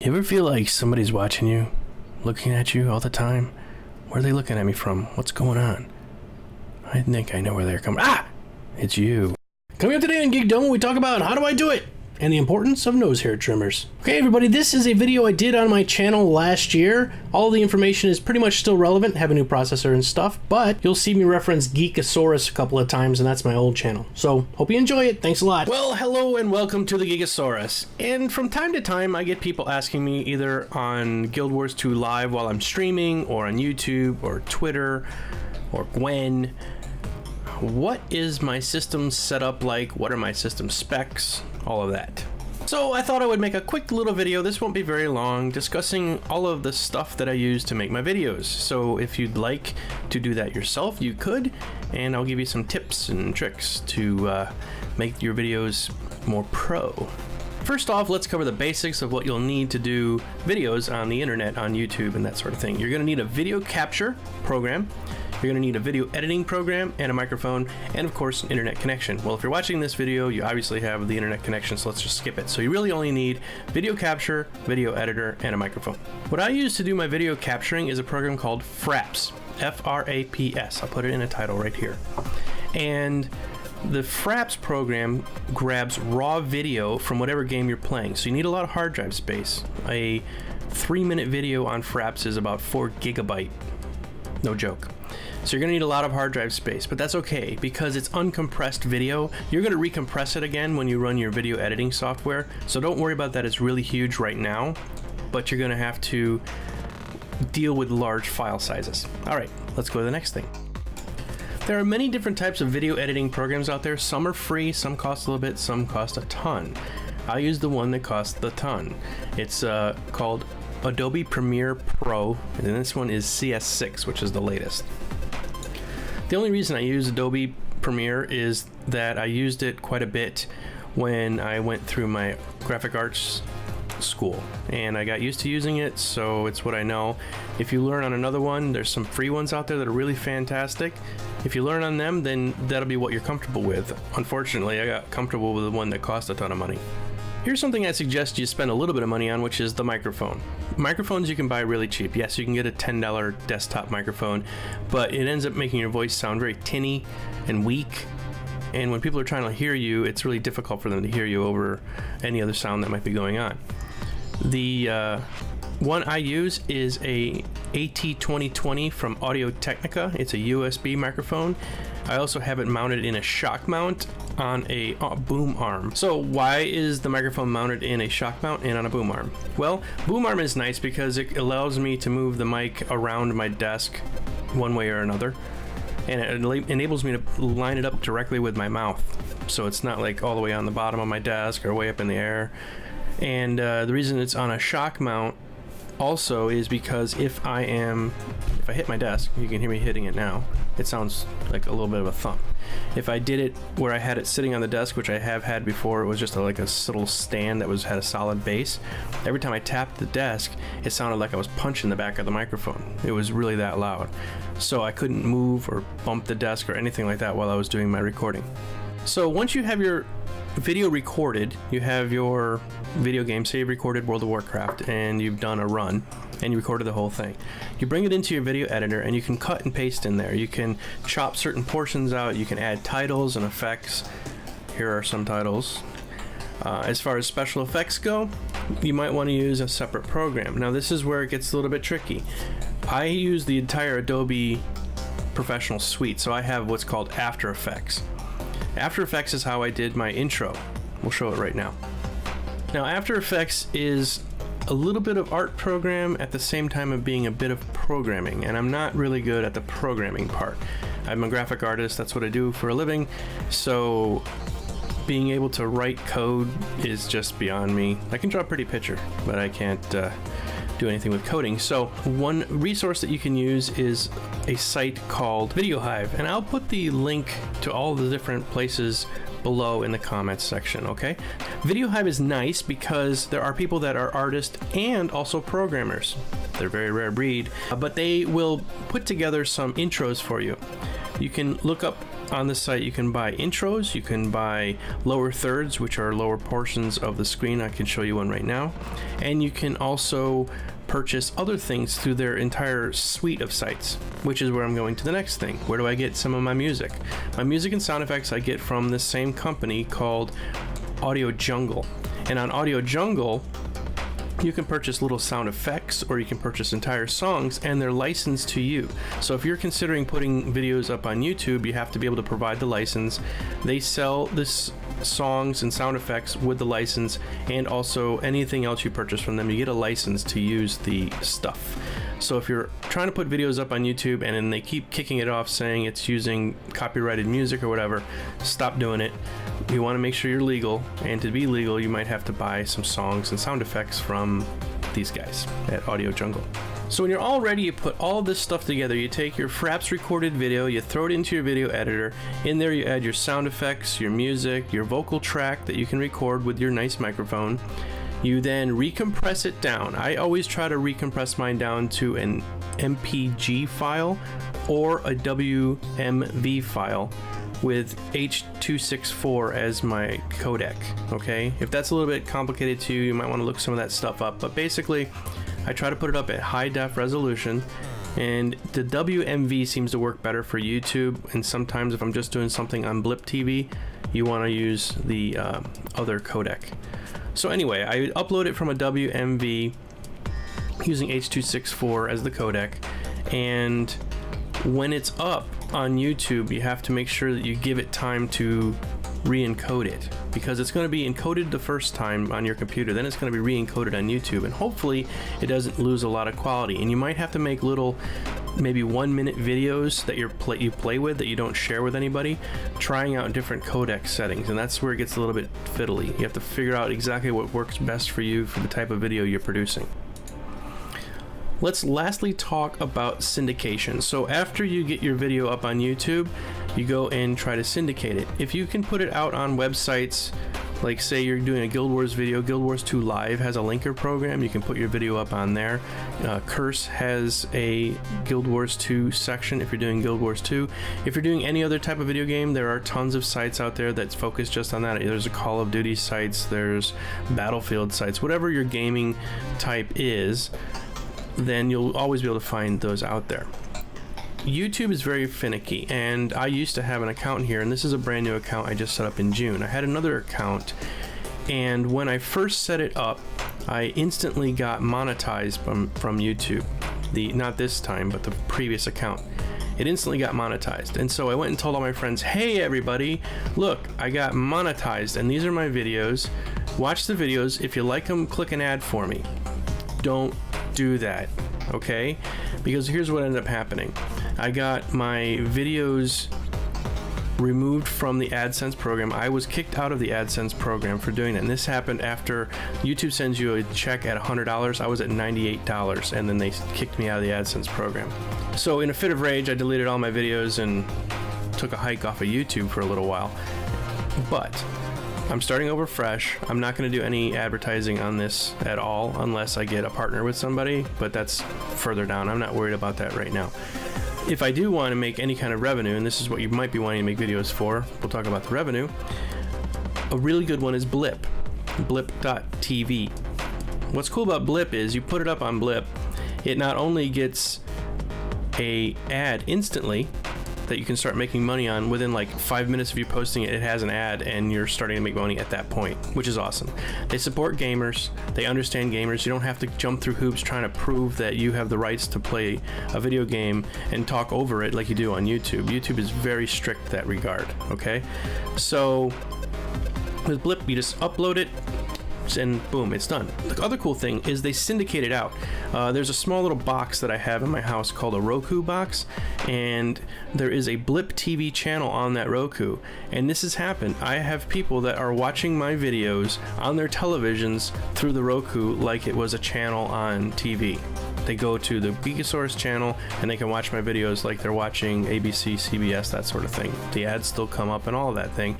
You ever feel like somebody's watching you, looking at you all the time? Where are they looking at me from? What's going on? I think I know where they're coming. Ah! It's you. Coming up today on Geekdomo, we talk about how do I do it? And the importance of nose hair trimmers. Okay, everybody, this is a video I did on my channel last year. All the information is pretty much still relevant, have a new processor and stuff, but you'll see me reference Geekosaurus a couple of times, and that's my old channel. So, hope you enjoy it. Thanks a lot. Well, hello and welcome to the Geekosaurus. And from time to time, I get people asking me either on Guild Wars 2 Live while I'm streaming, or on YouTube, or Twitter, or Gwen, what is my system setup like? What are my system specs? All of that. So I thought I would make a quick little video, this won't be very long, discussing all of the stuff that I use to make my videos. So if you'd like to do that yourself, you could, and I'll give you some tips and tricks to make your videos more pro. First off, let's cover the basics of what you'll need to do videos on the internet, on YouTube and that sort of thing. You're gonna need a video capture program. You're going to need a video editing program and a microphone, and of course an internet connection. Well, if you're watching this video, you obviously have the internet connection, so let's just skip it. So you really only need video capture, video editor, and a microphone. What I use to do my video capturing is a program called Fraps, F-R-A-P-S. I'll put it in a title right here. And the Fraps program grabs raw video from whatever game you're playing, so you need a lot of hard drive space. A 3-minute video on Fraps is about 4 gigabyte. No joke. So you're gonna need a lot of hard drive space, but that's okay because it's uncompressed video. You're gonna recompress it again when you run your video editing software. So don't worry about that, it's really huge right now, but you're gonna have to deal with large file sizes. All right, let's go to the next thing. There are many different types of video editing programs out there. Some are free, some cost a little bit, some cost a ton. I use the one that costs the ton. It's called Adobe Premiere Pro, and this one is CS6, which is the latest. The only reason I use Adobe Premiere is that I used it quite a bit when I went through my graphic arts school, and I got used to using it, so it's what I know. If you learn on another one, there's some free ones out there that are really fantastic. If you learn on them, then that'll be what you're comfortable with. Unfortunately, I got comfortable with the one that cost a ton of money. Here's something I suggest you spend a little bit of money on, which is the microphone. Microphones you can buy really cheap. Yes, you can get a $10 desktop microphone, but it ends up making your voice sound very tinny and weak. And when people are trying to hear you, it's really difficult for them to hear you over any other sound that might be going on. The one I use is a AT2020 from Audio-Technica. It's a USB microphone. I also have it mounted in a shock mount on a boom arm. So why is the microphone mounted in a shock mount and on a boom arm? Well, boom arm is nice because it allows me to move the mic around my desk one way or another, and it enables me to line it up directly with my mouth, so it's not like all the way on the bottom of my desk or way up in the air. And the reason it's on a shock mount also is because if I hit my desk, you can hear me hitting it now, it sounds like a little bit of a thump. If I did it where I had it sitting on the desk, which I have had before, it was just like a little stand that had a solid base. Every time I tapped the desk, it sounded like I was punching the back of the microphone. It was really that loud. So I couldn't move or bump the desk or anything like that while I was doing my recording. So once you have your video recorded, you have your video game, say you've recorded World of Warcraft and you've done a run and you recorded the whole thing. You bring it into your video editor and you can cut and paste in there. You can chop certain portions out, you can add titles and effects. Here are some titles. As far as special effects go, you might want to use a separate program. Now this is where it gets a little bit tricky. I use the entire Adobe Professional Suite, so I have what's called After Effects. After Effects is how I did my intro. We'll show it right now. Now After Effects is a little bit of art program at the same time of being a bit of programming, and I'm not really good at the programming part. I'm a graphic artist, that's what I do for a living, so being able to write code is just beyond me. I can draw a pretty picture, but I can't do anything with coding. So one resource that you can use is a site called VideoHive, and I'll put the link to all the different places below in the comments section, okay? VideoHive is nice because there are people that are artists and also programmers. They're a very rare breed, but they will put together some intros for you. You can look up On this site you can buy intros, you can buy lower thirds, which are lower portions of the screen. I can show you one right now. And you can also purchase other things through their entire suite of sites, which is where I'm going to the next thing. Where do I get some of my music? My music and sound effects I get from this same company called Audio Jungle. And on Audio Jungle, you can purchase little sound effects, or you can purchase entire songs, and they're licensed to you. So if you're considering putting videos up on YouTube, you have to be able to provide the license. They sell this songs and sound effects with the license, and also anything else you purchase from them, you get a license to use the stuff. So if you're trying to put videos up on YouTube and then they keep kicking it off saying it's using copyrighted music or whatever, stop doing it. You want to make sure you're legal, and to be legal you might have to buy some songs and sound effects from these guys at Audio Jungle. So when you're all ready, you put all this stuff together. You take your Fraps recorded video, you throw it into your video editor. In there you add your sound effects, your music, your vocal track that you can record with your nice microphone. You then recompress it down. I always try to recompress mine down to an MPG file or a WMV file with H.264 as my codec, okay? If that's a little bit complicated to you, you might want to look some of that stuff up. But basically, I try to put it up at high def resolution, and the WMV seems to work better for YouTube, and sometimes if I'm just doing something on BlipTV, you want to use the other codec. So anyway, I upload it from a WMV using H.264 as the codec, and when it's up on YouTube, you have to make sure that you give it time to re-encode it, because it's going to be encoded the first time on your computer, then it's going to be re-encoded on YouTube, and hopefully it doesn't lose a lot of quality. And you might have to make little maybe 1-minute videos that you play with that you don't share with anybody, trying out different codec settings, and that's where it gets a little bit fiddly. You have to figure out exactly what works best for you for the type of video you're producing. Let's lastly talk about syndication. So after you get your video up on YouTube, you go and try to syndicate it. If you can put it out on websites, like say you're doing a Guild Wars video, Guild Wars 2 Live has a linker program, you can put your video up on there. Curse has a Guild Wars 2 section if you're doing Guild Wars 2. If you're doing any other type of video game, there are tons of sites out there that's focused just on that. There's a Call of Duty sites, there's Battlefield sites, whatever your gaming type is, then you'll always be able to find those out there. YouTube is very finicky, and I used to have an account here, and this is a brand new account I just set up in June. I had another account, and when I first set it up, I instantly got monetized from YouTube. Not this time, but the previous account. It instantly got monetized, and so I went and told all my friends, hey everybody, look, I got monetized, and these are my videos. Watch the videos. If you like them, click an ad for me. Don't do that, okay? Because here's what ended up happening. I got my videos removed from the AdSense program. I was kicked out of the AdSense program for doing that, and this happened after YouTube sends you a check at $100. I was at $98, and then they kicked me out of the AdSense program. So in a fit of rage, I deleted all my videos and took a hike off of YouTube for a little while. But I'm starting over fresh. I'm not going to do any advertising on this at all unless I get a partner with somebody, but that's further down. I'm not worried about that right now. If I do want to make any kind of revenue, and this is what you might be wanting to make videos for, we'll talk about the revenue. A really good one is Blip, blip.tv. What's cool about Blip is you put it up on Blip, it not only gets a ad instantly that you can start making money on within like 5 minutes of you posting it, it has an ad and you're starting to make money at that point, which is awesome. They support gamers, they understand gamers. You don't have to jump through hoops trying to prove that you have the rights to play a video game and talk over it like you do on YouTube. YouTube is very strict in that regard, okay? So with Blip, you just upload it, and boom, it's done. The other cool thing is they syndicate it out. There's a small little box that I have in my house called a Roku box, and there is a BlipTV channel on that Roku, and this has happened. I have people that are watching my videos on their televisions through the Roku like it was a channel on TV. They go to the Geekosaurus channel and they can watch my videos like they're watching ABC, CBS, that sort of thing. The ads still come up and all of that thing.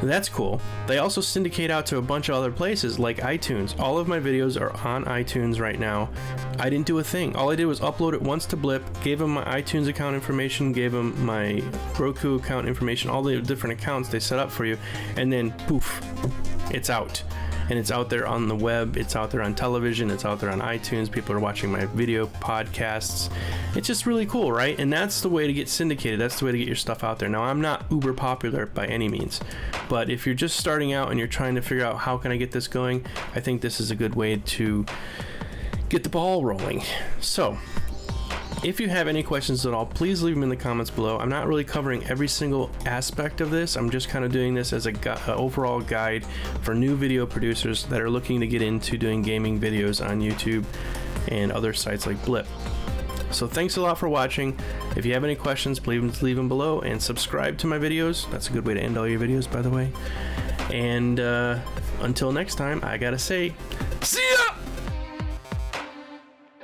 That's cool. They also syndicate out to a bunch of other places like iTunes. All of my videos are on iTunes right now. I didn't do a thing. All I did was upload it once to Blip, gave them my iTunes account information, gave them my Roku account information, all the different accounts they set up for you, and then poof, it's out. And it's out there on the web, it's out there on television, it's out there on iTunes. People are watching my video podcasts. It's just really cool, right? And that's the way to get syndicated. That's the way to get your stuff out there. Now, I'm not uber popular by any means, but if you're just starting out and you're trying to figure out how can I get this going, I think this is a good way to get the ball rolling. So, if you have any questions at all, please leave them in the comments below. I'm not really covering every single aspect of this. I'm just kind of doing this as a overall guide for new video producers that are looking to get into doing gaming videos on YouTube and other sites like Blip. So thanks a lot for watching. If you have any questions, please leave them below and subscribe to my videos. That's a good way to end all your videos, by the way. And until next time, I gotta say, see ya!